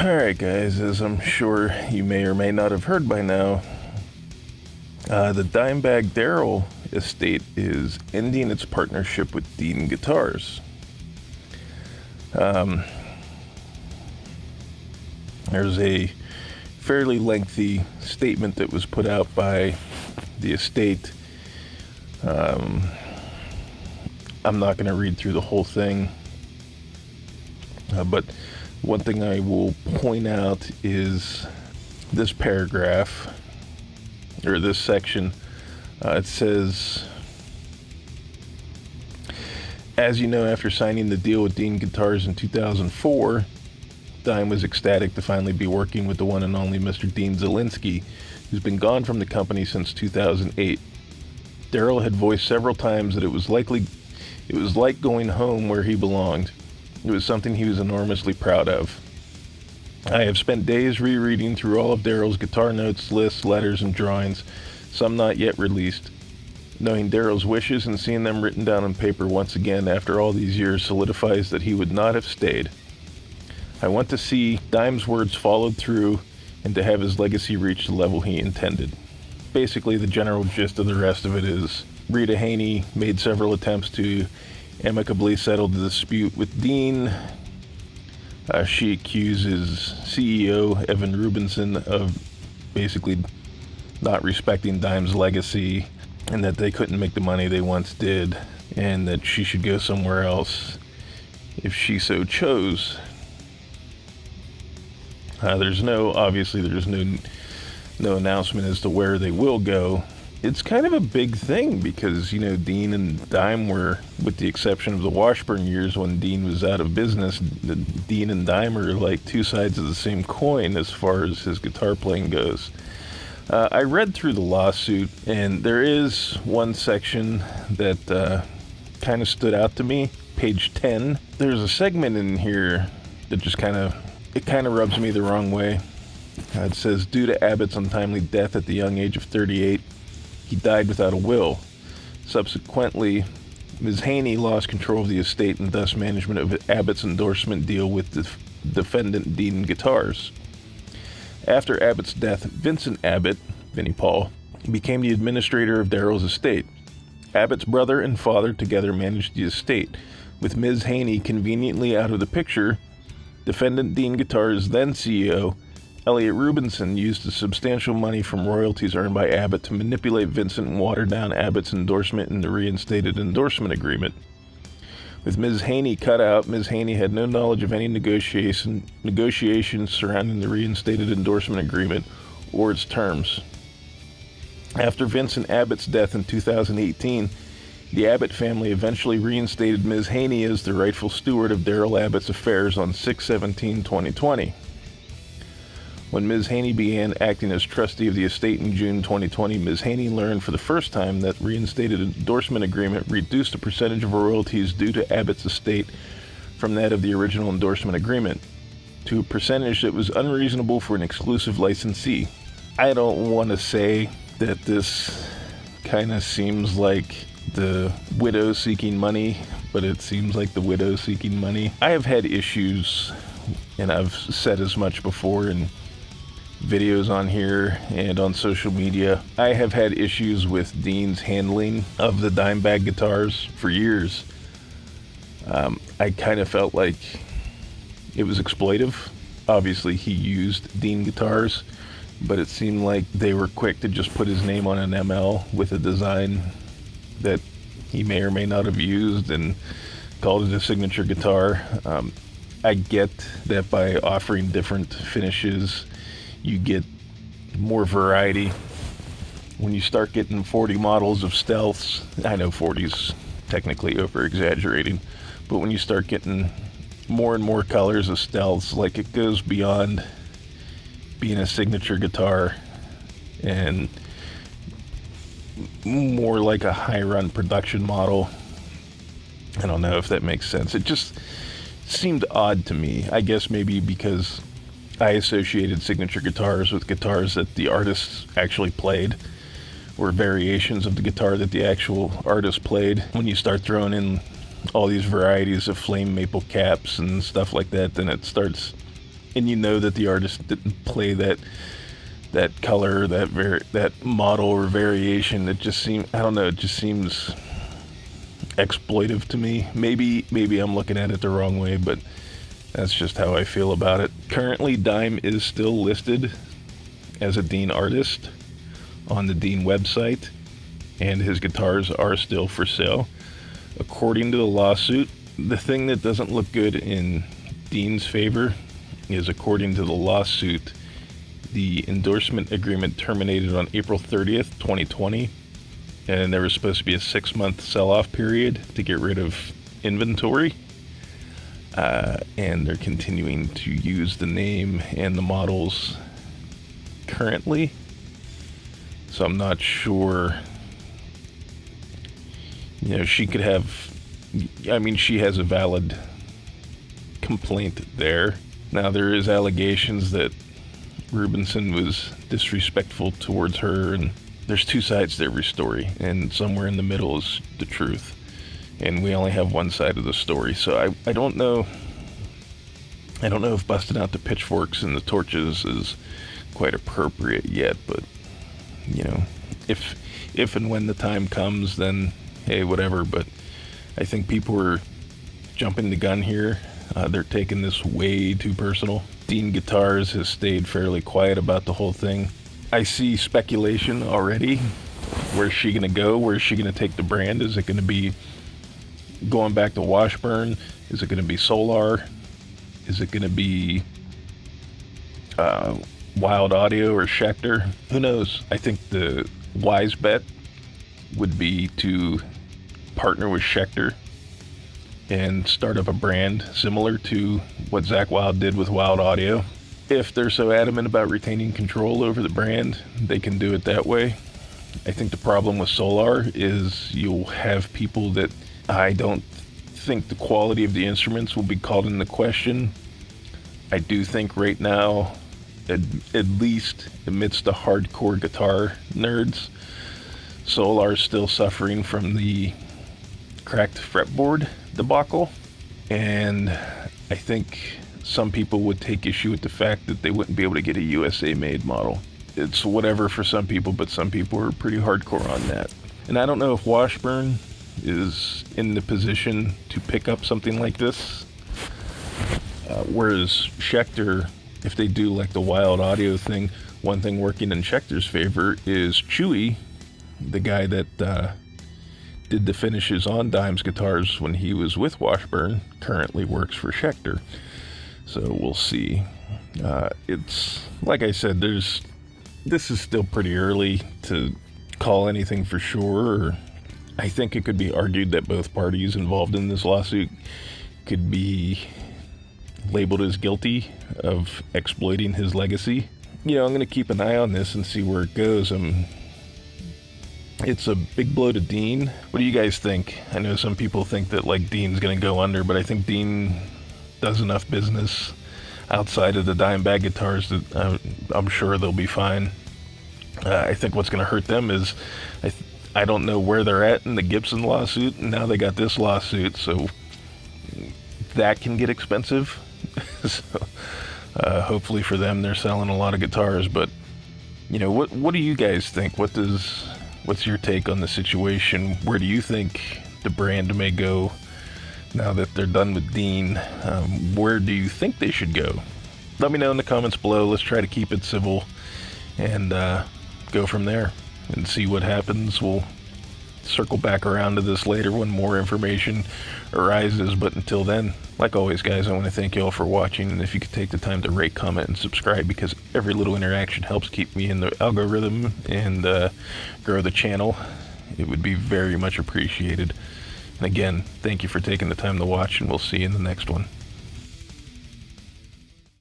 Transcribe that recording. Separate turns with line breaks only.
Alright guys, as I'm sure you may or may not have heard by now, the Dimebag Darrell estate is ending its partnership with Dean Guitars. There's a fairly lengthy statement that was put out by the estate. I'm not going to read through the whole thing, but one thing I will point out is this paragraph, or this section. It says, as you know, after signing the deal with Dean Guitars in 2004, Dime was ecstatic to finally be working with the one and only Mr. Dean Zielinski, who's been gone from the company since 2008. Darrell had voiced several times that it was like going home where he belonged. It was something he was enormously proud of. I have spent days rereading through all of Darrell's guitar notes, lists, letters, and drawings, some not yet released. Knowing Darrell's wishes and seeing them written down on paper once again after all these years solidifies that he would not have stayed. I want to see Dime's words followed through and to have his legacy reach the level he intended. Basically, the general gist of the rest of it is Rita Haney made several attempts to amicably settled the dispute with Dean. She accuses CEO Evan Rubinson of basically not respecting Dime's legacy, and that they couldn't make the money they once did, and that she should go somewhere else if she so chose. There's no announcement as to where they will go. It's kind of a big thing because, Dean and Dime were, with the exception of the Washburn years when Dean was out of business, Dean and Dime are like two sides of the same coin as far as his guitar playing goes. I read through the lawsuit, and there is one section that kind of stood out to me. Page 10. There's a segment in here that just kind of rubs me the wrong way. It says, due to Abbott's untimely death at the young age of 38, he died without a will. Subsequently, Ms. Haney lost control of the estate and thus management of Abbott's endorsement deal with the defendant Dean Guitars. After Abbott's death, Vincent Abbott, Vinnie Paul, became the administrator of Darrell's estate. Abbott's brother and father together managed the estate. With Ms. Haney conveniently out of the picture, defendant Dean Guitars' then CEO, Elliot Rubinson, used the substantial money from royalties earned by Abbott to manipulate Vincent and water down Abbott's endorsement in the reinstated endorsement agreement. With Ms. Haney cut out, Ms. Haney had no knowledge of any negotiations surrounding the reinstated endorsement agreement or its terms. After Vincent Abbott's death in 2018, the Abbott family eventually reinstated Ms. Haney as the rightful steward of Darrell Abbott's affairs on 6/17/2020. When Ms. Haney began acting as trustee of the estate in June 2020, Ms. Haney learned for the first time that reinstated endorsement agreement reduced the percentage of royalties due to Abbott's estate from that of the original endorsement agreement to a percentage that was unreasonable for an exclusive licensee. I don't want to say that this kind of seems like the widow seeking money, but it seems like the widow seeking money. I have had issues, and I've said as much before in videos on here and on social media. I have had issues with Dean's handling of the Dimebag guitars for years. I kind of felt like it was exploitive. Obviously, he used Dean guitars, but it seemed like they were quick to just put his name on an ML with a design that he may or may not have used and called it a signature guitar. I get that by offering different finishes, you get more variety. When you start getting 40 models of stealths, I know 40's technically over exaggerating, but when you start getting more and more colors of stealths, like it goes beyond being a signature guitar and more like a high run production model. I don't know if that makes sense. It just seemed odd to me. I guess maybe because I associated signature guitars with guitars that the artists actually played, or variations of the guitar that the actual artist played. When you start throwing in all these varieties of flame maple caps and stuff like that, then it starts and you know that the artist didn't play that color, that model or variation. It just seems, I don't know, it just seems exploitive to me. Maybe I'm looking at it the wrong way, but that's just how I feel about it. Currently, Dime is still listed as a Dean artist on the Dean website, and his guitars are still for sale. According to the lawsuit, the thing that doesn't look good in Dean's favor is, according to the lawsuit, the endorsement agreement terminated on April 30th, 2020, and there was supposed to be a 6-month sell-off period to get rid of inventory. And they're continuing to use the name and the models currently. So I'm not sure, she could have, she has a valid complaint there. Now, there is allegations that Rubinson was disrespectful towards her, and there's two sides to every story, and somewhere in the middle is the truth. And we only have one side of the story, so I don't know. I don't know if busting out the pitchforks and the torches is quite appropriate yet, but if and when the time comes, then hey, whatever. But I think people are jumping the gun here. They're taking this way too personal. Dean Guitars has stayed fairly quiet about the whole thing. I see speculation already. Where's she gonna go? Where's she gonna take the brand? Is it gonna be going back to Washburn? Is it gonna be Solar? Is it gonna be Wild Audio or Schecter? Who knows? I think the wise bet would be to partner with Schecter and start up a brand similar to what Zakk Wylde did with Wild Audio. If they're so adamant about retaining control over the brand, they can do it that way. I think the problem with Solar is you'll have people that, I don't think the quality of the instruments will be called into question. I do think right now, at least amidst the hardcore guitar nerds, Solar's still suffering from the cracked fretboard debacle, and I think some people would take issue with the fact that they wouldn't be able to get a USA made model. It's whatever for some people, but some people are pretty hardcore on that. And I don't know if Washburn is in the position to pick up something like this, whereas Schecter, if they do like the Wild Audio thing, one thing working in Schecter's favor is Chewy, the guy that did the finishes on Dime's guitars when he was with Washburn, currently works for Schecter. So we'll see. It's like I said, this is still pretty early to call anything for sure. I think it could be argued that both parties involved in this lawsuit could be labeled as guilty of exploiting his legacy. I'm going to keep an eye on this and see where it goes. It's a big blow to Dean. What do you guys think? I know some people think that Dean's going to go under, but I think Dean does enough business outside of the Dimebag guitars that I'm sure they'll be fine. I think what's going to hurt them is I don't know where they're at in the Gibson lawsuit, and now they got this lawsuit, so that can get expensive. So hopefully for them, they're selling a lot of guitars. But what do you guys think? What's your take on the situation? Where do you think the brand may go now that they're done with Dean? Where do you think they should go? Let me know in the comments below. Let's try to keep it civil and go from there and see what happens. We'll circle back around to this later when more information arises, but until then, like always guys, I want to thank you all for watching, and if you could take the time to rate, comment, and subscribe, because every little interaction helps keep me in the algorithm and grow the channel, it would be very much appreciated. And again, thank you for taking the time to watch, and we'll see you in the next one.